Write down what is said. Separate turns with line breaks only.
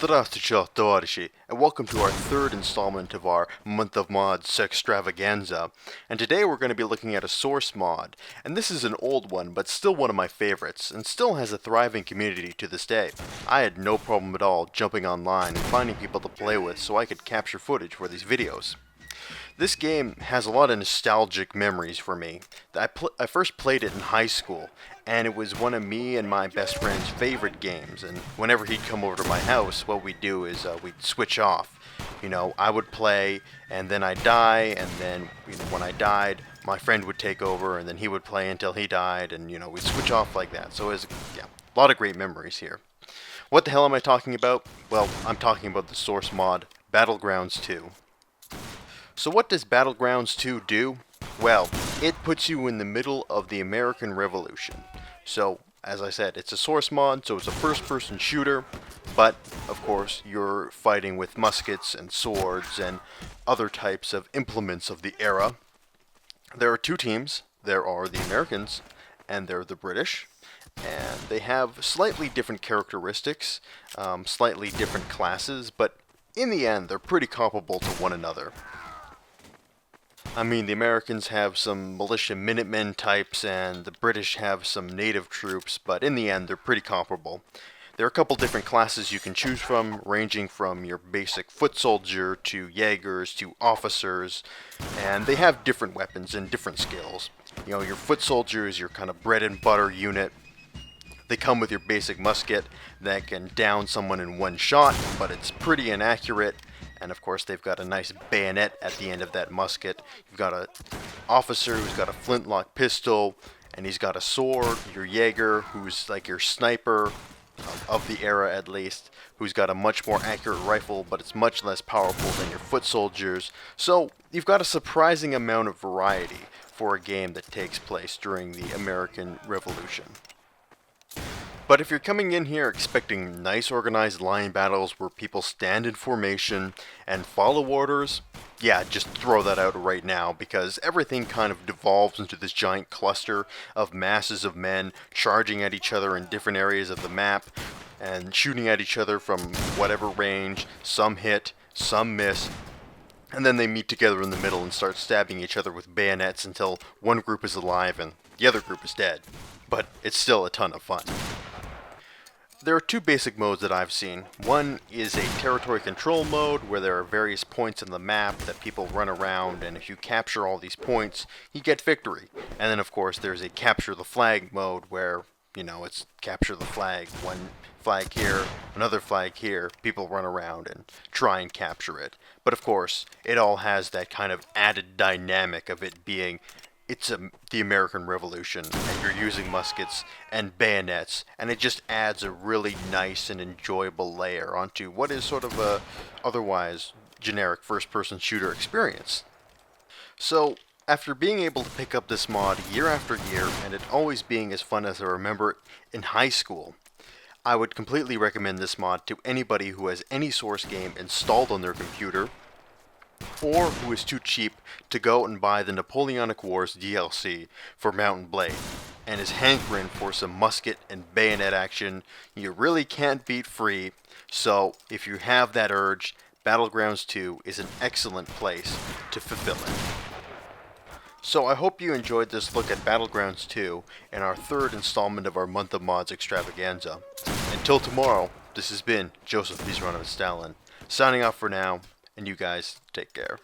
Здравствуйте, товарищи, and welcome to our third installment of our Month of Mods extravaganza. And today we're going to be looking at a source mod, and this is an old one, but still one of my favorites, and still has a thriving community to this day. I had no problem at all jumping online and finding people to play with so I could capture footage for these videos. This game has a lot of nostalgic memories for me. I first played it in high school, and it was one of me and my best friend's favorite games. And whenever he'd come over to my house, what we'd do is we'd switch off. You know, I would play, and then I'd die, and then when I died, my friend would take over, and then he would play until he died, and we'd switch off like that. So it was, a lot of great memories here. What the hell am I talking about? Well, I'm talking about the source mod, Battlegrounds 2. So what does Battlegrounds 2 do? Well, it puts you in the middle of the American Revolution. So, as I said, it's a source mod, so it's a first-person shooter, but, of course, you're fighting with muskets and swords and other types of implements of the era. There are two teams. There are the Americans, and there are the British, and they have slightly different characteristics, slightly different classes, but in the end, they're pretty comparable to one another. I mean, the Americans have some militia Minutemen types, and the British have some native troops, but in the end, they're pretty comparable. There are a couple different classes you can choose from, ranging from your basic foot soldier to Jaegers to officers, and they have different weapons and different skills. Your foot soldier is your kind of bread and butter unit. They come with your basic musket that can down someone in one shot, but it's pretty inaccurate. And of course, they've got a nice bayonet at the end of that musket. You've got an officer who's got a flintlock pistol, and he's got a sword. Your Jaeger, who's like your sniper, of the era at least, who's got a much more accurate rifle, but it's much less powerful than your foot soldiers. So you've got a surprising amount of variety for a game that takes place during the American Revolution. But if you're coming in here expecting nice organized line battles where people stand in formation and follow orders, yeah, just throw that out right now, because everything kind of devolves into this giant cluster of masses of men charging at each other in different areas of the map and shooting at each other from whatever range. Some hit, some miss, and then they meet together in the middle and start stabbing each other with bayonets until one group is alive and the other group is dead. But it's still a ton of fun. There are two basic modes that I've seen. One is a territory control mode where there are various points in the map that people run around, and if you capture all these points, you get victory. And then of course there's a capture the flag mode where, it's capture the flag. One flag here, another flag here, people run around and try and capture it. But of course, it all has that kind of added dynamic of it being the American Revolution, and you're using muskets and bayonets, and it just adds a really nice and enjoyable layer onto what is sort of a otherwise generic first-person shooter experience. So, after being able to pick up this mod year after year, and it always being as fun as I remember it in high school, I would completely recommend this mod to anybody who has any source game installed on their computer, or who is too cheap to go and buy the Napoleonic Wars DLC for Mount and Blade, and is hankering for some musket and bayonet action you really can't beat free. So if you have that urge, Battlegrounds 2 is an excellent place to fulfill it. So I hope you enjoyed this look at Battlegrounds 2 and our third installment of our Month of Mods extravaganza. Until tomorrow, this has been Joseph Bisranovic Stalin, signing off for now. And you guys, take care.